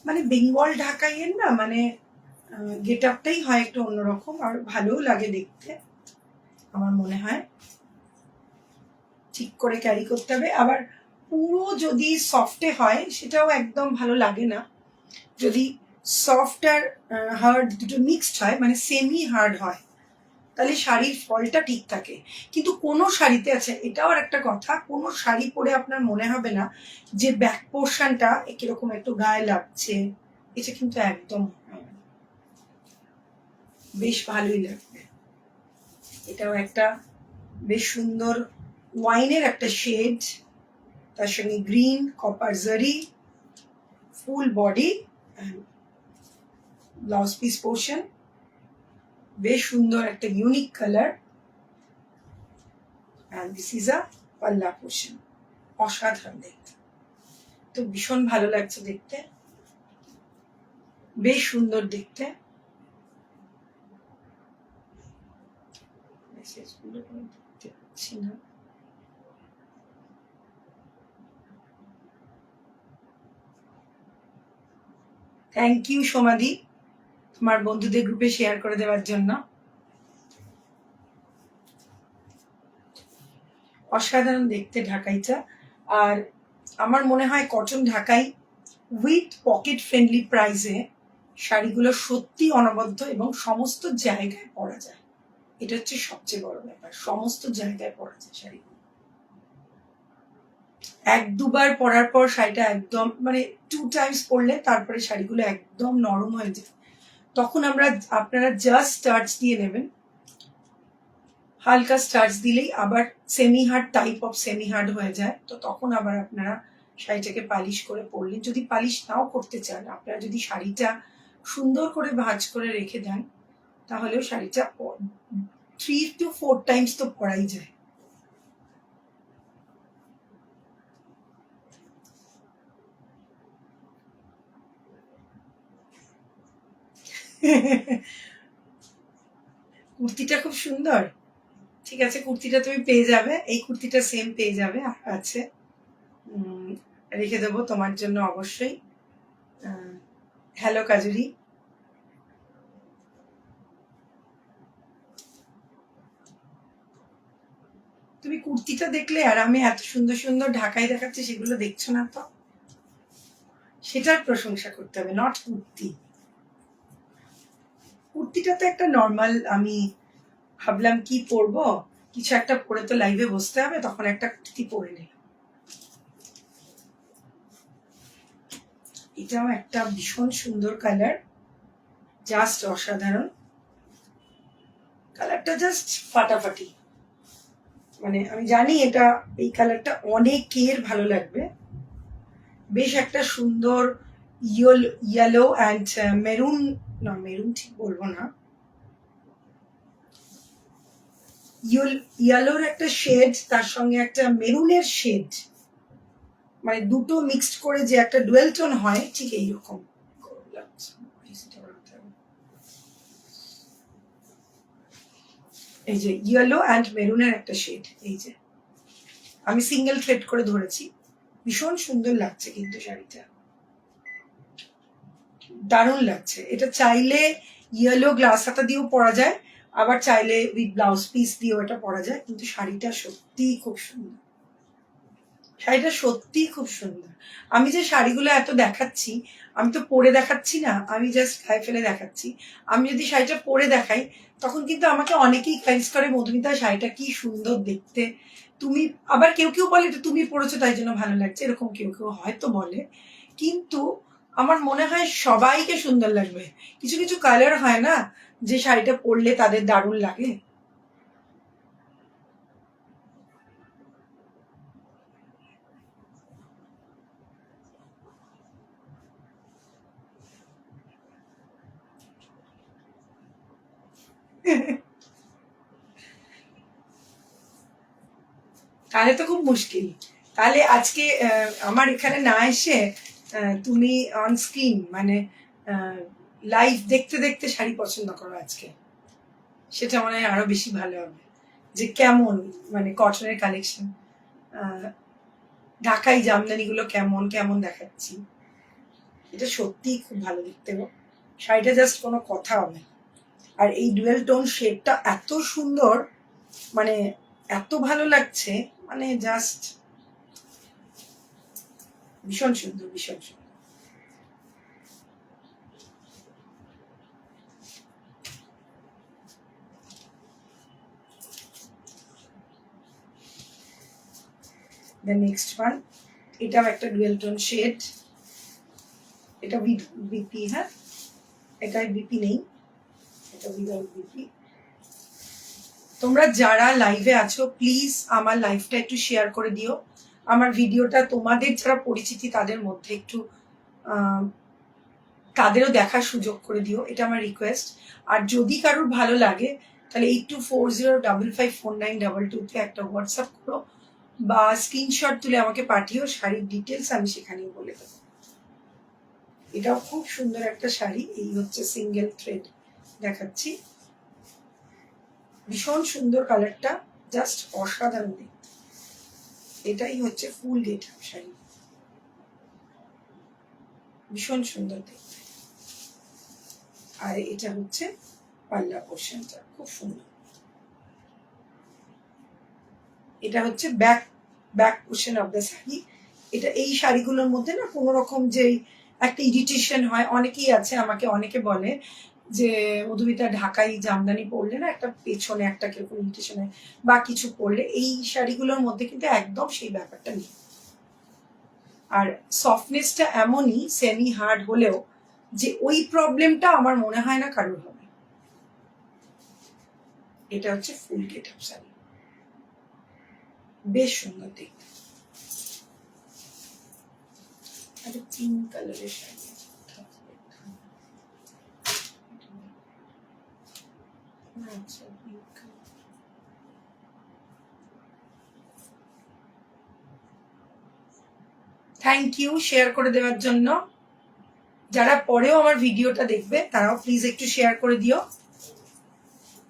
মানে বেঙ্গল ঢাকাইয়ের না মানে গেট আপটাই হয় একটু অন্যরকম, আর ভালোও লাগে দেখতে আমার মনে হয়। ঠিক করে ক্যারি করতে হবে। আবার পুরো যদি সফটে হয় সেটাও একদম ভালো লাগে না। যদি সফট আর হার্ড দুটো মিক্সড হয়, মানে সেমি হার্ড হয়, তাহলে শাড়ির ফলটা ঠিক থাকে। কিন্তু কোনো শাড়িতে আছে, এটাও আর একটা কথা, কোনো শাড়ি পরে আপনার মনে হবে না যে ব্যাক পোর্শনটা কিরকম একটু গায়ে লাগছে, এটা কিন্তু একদম বেশ ভালোই লাগবে। এটাও একটা বেশ সুন্দর ওয়াইনের একটা শেড, তার সঙ্গে গ্রিন কপার জারি, full body, blouse piece portion, বেশ সুন্দর একটা unique colour, and this is a পাল্লা পোর্শন। অসাধারণ দেখতে, তো ভীষণ ভালো লাগছে দেখতে, বেশ সুন্দর দেখতে। মেসেজগুলো দেখতে পাচ্ছি না। থ্যাংক ইউ সোমাদি, তোমার বন্ধুদের গ্রুপে শেয়ার করে দেওয়ার জন্য। অসাধারণ দেখতে ঢাকাইটা। আর আমার মনে হয় কটন ঢাকাই উইথ পকেট ফ্রেন্ডলি প্রাইসে শাড়িগুলো সত্যি অনবদ্য এবং সমস্ত জায়গায় পরা যায়। এটা হচ্ছে সবচেয়ে বড় ব্যাপার, সমস্ত জায়গায় পরা যায় শাড়িগুলো। এক দুবার পরার পর শাড়িটা একদম মানে 2 টাইমস পরলে তারপরে শাড়িগুলো একদম নরম হয়ে যায়। তখন আপনারা জাস্ট স্টার্চ দিয়ে নেবেন, হালকা স্টার্চ দিলেই আবার semi hard type of semi hard হয়ে যায়। তো তখন আবার আপনারা শাড়িটাকে পালিশ করে পরলেন। যদি পালিশ নাও করতে চান, আপনারা যদি শাড়িটা সুন্দর করে ভাঁজ করে রেখে দেন, তাহলেও শাড়িটা 3 to 4 টাইমস তো পরাই যায়। কুর্তিটা খুব সুন্দর। ঠিক আছে, কুর্তিটা তুমি পেয়ে যাবে, এই কুর্তিটা সেম পেয়ে যাবে, আছে, রেখে দেবো তোমার জন্য অবশ্যই। হ্যালো কাজুরি, তুমি কুর্তিটা দেখলে আর আমি এত সুন্দর সুন্দর ঢাকাই দেখাচ্ছি সেগুলো দেখছো না তো, সেটার প্রশংসা করতে হবে, নট কুর্তি। কুর্তিটা তো একটা নর্মাল, আমি ভাবলাম কি পরবো, কিছু একটা পরে তো লাইভে বসতে হবে, তখন একটা কুর্তি পরে নিলাম। এটাও একটা ভীষণ সুন্দর কালার, জাস্ট অসাধারণ কালারটা, জাস্ট ফাটাফাটি। মানে আমি জানি এটা, এই কালারটা অনেকের ভালো লাগবে। বেশ একটা সুন্দর ইয়েলো অ্যান্ড মেরুন, না মেরুন ঠিক বলবো না, ইয়েলোর একটা শেড, তার সঙ্গে একটা মেরুনের শেড, মানে দুটো মিক্সড করে যে একটা ডুয়েল টোন হয়, ঠিক এইরকম। এই যে ইয়েলো অ্যান্ড মেরুনের একটা শেড, এই যে আমি সিঙ্গেল থ্রেড করে ধরেছি, ভীষণ সুন্দর লাগছে কিন্তু শাড়িটা, দারুণ লাগছে। এটা চাইলে ইয়েলো গ্লাস হাতা দিয়েও পরা যায়, আবার চাইলে উইথ ব্লাউজ পিস দিয়েও এটা পরা যায়, কিন্তু শাড়িটা সত্যিই খুব সুন্দর, শাড়িটা সত্যিই খুব সুন্দর। আমি যে শাড়িগুলো এত দেখাচ্ছি, আমি তো পরে দেখাচ্ছি না, আমি জাস্ট গায়ে ফেলে দেখাচ্ছি। আমি যদি শাড়িটা পরে দেখাই, তখন কিন্তু আমাকে অনেকেই কমেন্টস করে, মধুমিতা শাড়িটা কি সুন্দর দেখতে, তুমি, আবার কেউ কেউ বলে এটা তুমি পরেছো তাই জন্য ভালো লাগছে, এরকম কেউ কেউ হয়তো বলে, কিন্তু আমার মনে হয় সবাইকে সুন্দর লাগবে। কিছু কিছু কালার হয় না যে শাড়িটা পরলে তাদের দারুণ লাগে। তাহলে তো খুব মুশকিল। তাহলে আজকে আমার এখানে না এসে তুমি অন স্ক্রিন মানে লাইভ দেখতে দেখতে শাড়ি পছন্দ করো আজকে, সেটা মনে হয় আরো বেশি ভালো হবে। যে কেমন মানে কটনের কালেকশন, ঢাকাই জামদানিগুলো কেমন কেমন দেখাচ্ছি। এটা সত্যিই খুব ভালো দেখতে গো, শাড়িটা জাস্ট কোনো কথা হবে। আর এই ডুয়েল টোন শেডটা এত সুন্দর, মানে এত ভালো লাগছে, মানে জাস্ট ভীষণ সুন্দর, ভীষণ সুন্দর। দ্য নেক্সট ওয়ান, এটাও একটা ডুয়েল টোন শেড, এটা বিপি, হ্যাঁ এটা বিপি নেই, এটা উইদাউট বিপি। তোমরা যারা লাইভে আছো প্লিজ আমার লাইভটা একটু শেয়ার করে দিও, আমার ভিডিওটা তোমাদের যারা পরিচিতি তাদের মধ্যে একটু তাদেরও দেখার সুযোগ করে দিও, এটা আমার রিকোয়েস্ট। আর যদি কারোর ভালো লাগে তাহলে 8240554922 একটা হোয়াটসঅ্যাপ করো বা স্ক্রিনশট তুলে আমাকে পাঠিও, শাড়ির ডিটেলস আমি সেখানেই বলে দেবো। এটাও খুব সুন্দর একটা শাড়ি, এই হচ্ছে সিঙ্গেল থ্রেড দেখাচ্ছি, ভীষণ সুন্দর কালারটা, জাস্ট অসাধারণ দেখতে। এটাই হচ্ছে ফুল গেট আপ শাড়ি, ভীষণ সুন্দর দেখতে। আর এটা হচ্ছে পাল্লা পোর্শনটা, খুব সুন্দর। এটা হচ্ছে back portion of the sari. এটা এই শাড়িগুলোর মধ্যে না কোনো রকম যে একটা ইরিটেশন হয়, অনেকেই আছে আমাকে অনেকে বলে যে মধুমিতা ঢাকাই জামদানি পরলে না একটা পেছনে একটা কিরকম ইরিটেশন হয় বা কিছু পরলে, এই শাড়িগুলোর মধ্যে কিন্তু একদম সেই ব্যাপারটা নেই। আর সফটনেসটা এমনই সেমি হার্ড হলেও যে ওই প্রবলেমটা আমার মনে হয় না কারোর হবে। এটা হচ্ছে ফুল গেট আপ শাড়ি, বেশ সুন্দর দেখতে। একটা পিঙ্ক কালারের শাড়ি, থ্যাংক ইউ শেয়ার করে দেওয়ার জন্য। যারা পরেও আমার ভিডিওটা দেখবে তারাও প্লিজ একটু শেয়ার করে দিও,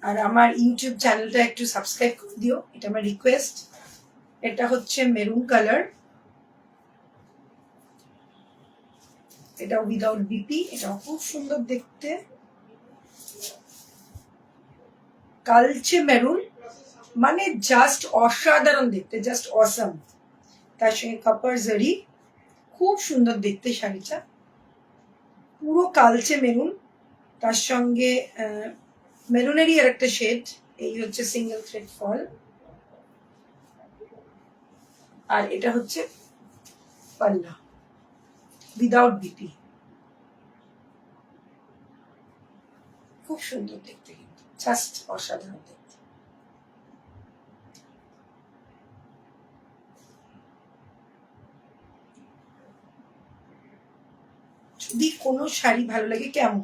আর আমার ইউটিউব চ্যানেলটা একটু সাবস্ক্রাইব করে দিও, এটা আমার রিকোয়েস্ট। এটা হচ্ছে মেরুন কালার, এটা উইদাউট বিপি, এটাও খুব সুন্দর দেখতে, কালচে মেরুন, মানে জাস্ট অসাধারণ দেখতে, জাস্ট অসাম। তার সঙ্গে কাপার জারি, খুব সুন্দর দেখতে শাড়িটা, পুরো কালচে মেরুন, তার সঙ্গে মেরুনেরই আর একটা শেড, এই হচ্ছে সিঙ্গেল থ্রেড ফল। আর এটা হচ্ছে পাল্লা উইদাউট বিপি, খুব সুন্দর দেখতে, কিন্তু জাস্ট অসাধারণ দেখতে। যদি কোনো শাড়ি ভালো লাগে, কেমন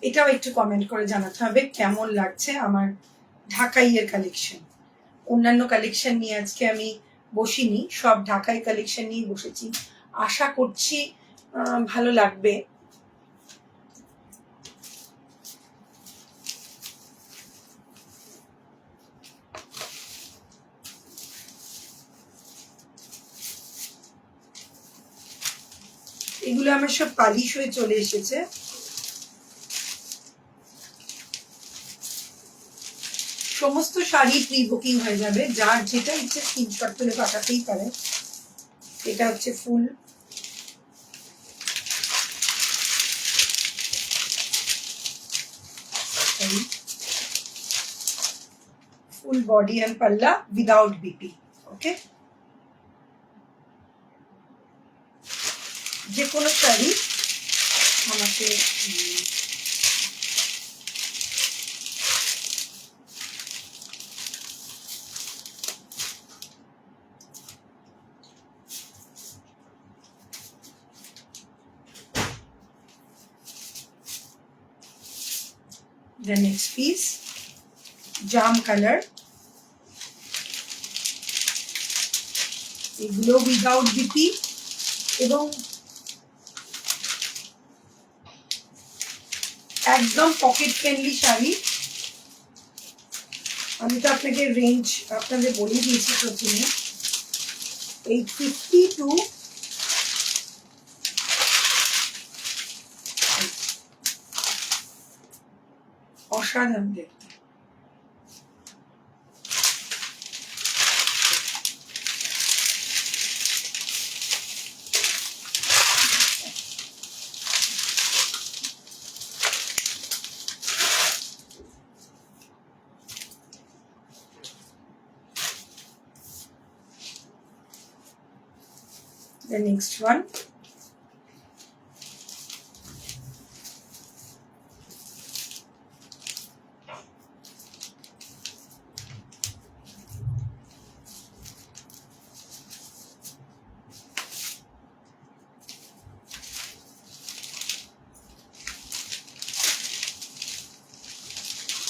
এটাও একটু কমেন্ট করে জানাতে হবে, কেমন লাগছে আমার ঢাকাইয়ের কালেকশন। অন্যান্য কালেকশন নিয়ে আজকে আমি বসিনি, সব ঢাকাই কালেকশন নিয়ে বসেছি, আশা করছি ভালো লাগবে। এগুলো আমার সব পালিশ হয়ে চলে এসেছে, সমস্ত শাড়ি প্রি বুকিং হয়ে যাবে, যার যেটা ইচ্ছে স্ক্রিনশট তুলে পাঠাতেই পারে। এটা হচ্ছে ফুল ফুল বডি এন্ড পাল্লা উইদাউট বিপি। ওকে, যে কোনো শাড়ি আমাকে the next piece jam colour, এগুলো উইদাউট বিপি এবং একদম পকেট ফ্রেন্ডলি শাড়ি। আমি তো আপনাকে রেঞ্জ আপনাদের বলে দিয়েছি প্রথমে, 850 to অসাধারণ দেখতে। The next one,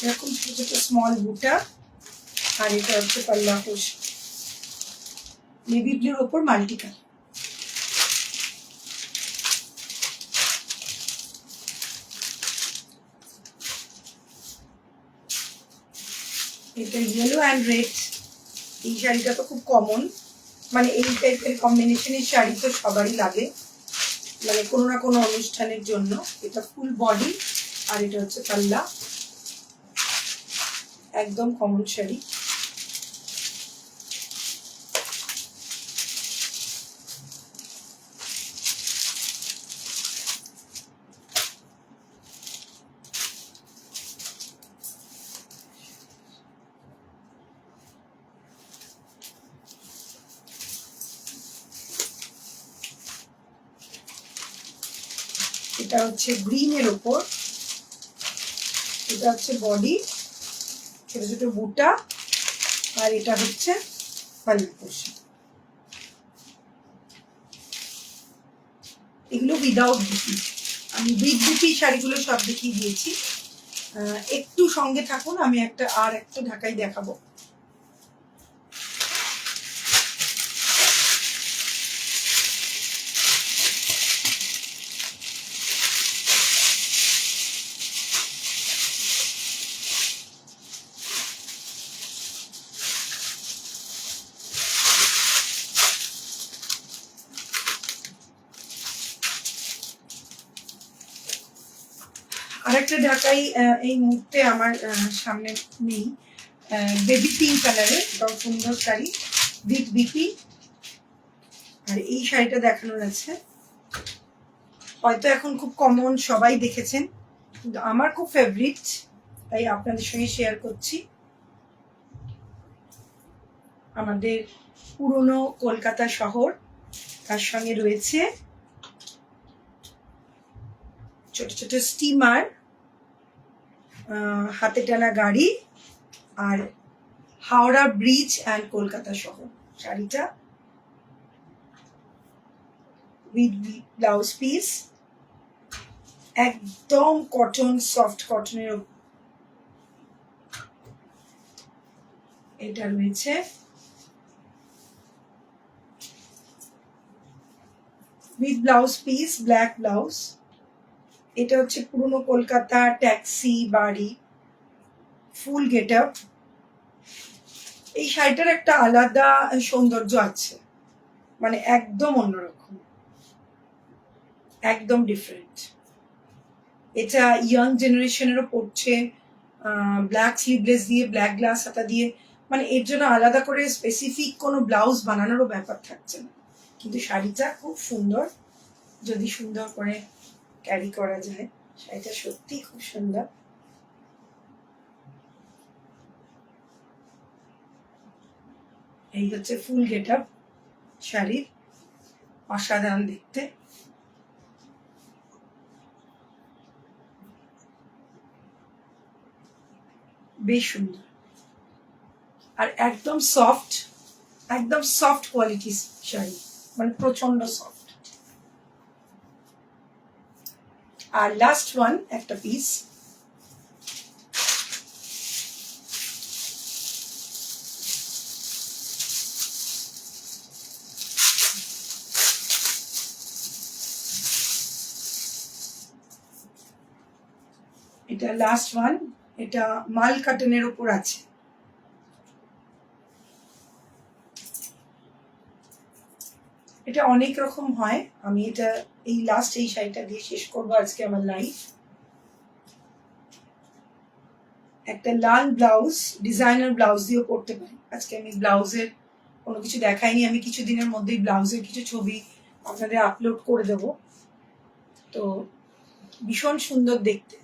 এরকম ছোট ছোট স্মল বুটা, আর এটা হচ্ছে পাল্লা হোস নেভি ব্লুর ওপর মাল্টি কালার। এটা ইয়েলো অ্যান্ড রেড। এই শাড়িটা তো খুব কমন, মানে এই টাইপের কম্বিনেশনের শাড়ি তো সবারই লাগে, মানে কোনো না কোনো অনুষ্ঠানের জন্য। এটা ফুল বডি, আর এটা হচ্ছে পাল্লা, একদম কমন শাড়ি। এটা হচ্ছে গ্রিনের ওপর, এটা হচ্ছে বডি, ছোট ছোট বুটা, আর এটা হচ্ছে পাল্লা পোর্শন। এগুলো উইদাউট বুটি, আমি উইথ বুটি শাড়িগুলো সব দেখিয়ে দিয়েছি। একটু সঙ্গে থাকুন, আমি একটা ঢাকাই দেখাবো। আরেকটা ঢাকাই এই মুহূর্তে আমার সামনে নেই, বেবি পিঙ্ক কালারের, এটাও সুন্দর শাড়ি উইথ বিপি। আর এই শাড়িটা দেখানোর আছে, হয়তো এখন খুব কমন, সবাই দেখেছেন, কিন্তু আমার খুব ফেভারিট, তাই আপনাদের সঙ্গে শেয়ার করছি। আমাদের পুরনো কলকাতা শহর, তার সঙ্গে রয়েছে ছোট ছোট স্টিমার, হাতে টানা গাড়ি, আর হাওড়া ব্রিজ অ্যান্ড কলকাতা শহর। শাড়িটা উইথ ব্লাউজ পিস, একদম কটন, সফট কটনের। এটা রয়েছে with blouse piece, black blouse. এটা হচ্ছে পুরনো কলকাতা, ট্যাক্সি, বাড়ি, ফুল গেট আপ। এই শাড়িটার একটা আলাদা সৌন্দর্য আছে, মানে একদম অন্যরকম, একদম ডিফারেন্ট। এটা ইয়াং জেনারেশনেরও পড়ছে, ব্ল্যাক স্লিভলেস দিয়ে, ব্ল্যাক গ্লাস হাতা দিয়ে, মানে এর জন্য আলাদা করে স্পেসিফিক কোনো ব্লাউজ বানানোরও ব্যাপার থাকছে না। কিন্তু শাড়িটা খুব সুন্দর, যদি সুন্দর করে ক্যারি করা যায়। শাড়িটা সত্যি খুব সুন্দর। এই হচ্ছে ফুল গেট আপ শাড়ির, অসাধারণ দেখতে। বেশ সুন্দর, আর একদম সফট, একদম সফট কোয়ালিটি শাড়ি, মানে প্রচন্ড সফট। আর লাস্ট ওয়ান একটা পিস, এটা লাস্ট ওয়ান, এটা মাল কাটনের উপর আছে। এটা অনেক রকম হয়, আমি এটা এই লাস্ট এই শাড়িটা দিয়ে শেষ করবো আজকে আমার লাইফ। একটা লাল ব্লাউজ, ডিজাইনার ব্লাউজ দিয়েও পরতে পারি। আজকে আমি ব্লাউজের কোনো কিছু দেখাইনি, আমি কিছুদিনের মধ্যেই ব্লাউজের কিছু ছবি আপনাদের আপলোড করে দেব। তো ভীষণ সুন্দর দেখতে,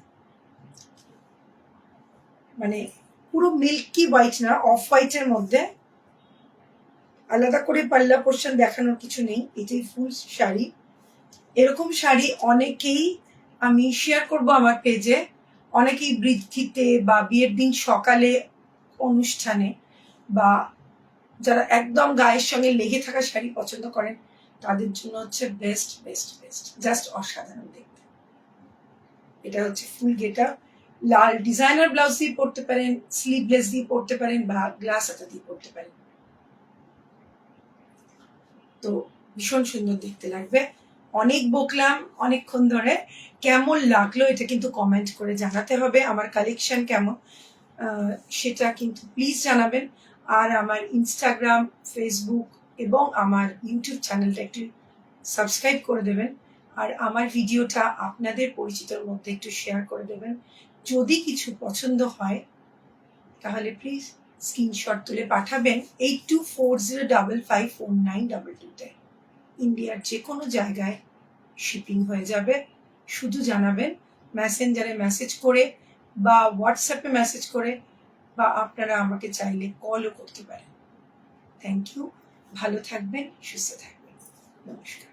মানে পুরো মিল্কি হোয়াইট না, অফ হোয়াইটের মধ্যে। আলাদা করে পাল্লা পোর্শন দেখানোর কিছু নেই, এটাই ফুল শাড়ি। এরকম শাড়ি অনেকেই আমি শেয়ার করব আমার পেজে, অনেকেই বৃদ্ধিতে বা বিয়ের দিন সকালে অনুষ্ঠানে বা যারা একদম গায়ের সঙ্গে লেগে থাকা শাড়ি পছন্দ করেন তাদের জন্য হচ্ছে বেস্ট বেস্ট বেস্ট, জাস্ট অসাধারণ দেখতে। এটা হচ্ছে ফুল গেটা, লাল ডিজাইনার ব্লাউজ দিয়ে পরতে পারেন, স্লিভলেস দিয়ে পরতে পারেন বা গ্লাস হাতা দিয়ে পরতে পারেন। তো ভীষণ সুন্দর দেখতে লাগবে। অনেক বকলাম অনেকক্ষণ ধরে, কেমন লাগলো এটা কিন্তু কমেন্ট করে জানাতে হবে। আমার কালেকশন কেমন সেটা কিন্তু প্লিজ জানাবেন। আর আমার ইনস্টাগ্রাম, ফেসবুক এবং আমার ইউটিউব চ্যানেলটা একটু সাবস্ক্রাইব করে দেবেন। আর আমার ভিডিওটা আপনাদের পরিচিতর মধ্যে একটু শেয়ার করে দেবেন। যদি কিছু পছন্দ হয় তাহলে প্লিজ স্ক্রিনশট তুলে পাঠাবেন 8240554922-তে। ইন্ডিয়ার যে কোনো জায়গায় শিপিং হয়ে যাবে। শুধু জানাবেন মেসেঞ্জারে মেসেজ করে বা হোয়াটসঅ্যাপে মেসেজ করে, বা আপনারা আমাকে চাইলে কলও করতে পারেন। থ্যাংক ইউ, ভালো থাকবেন, সুস্থ থাকবেন, নমস্কার।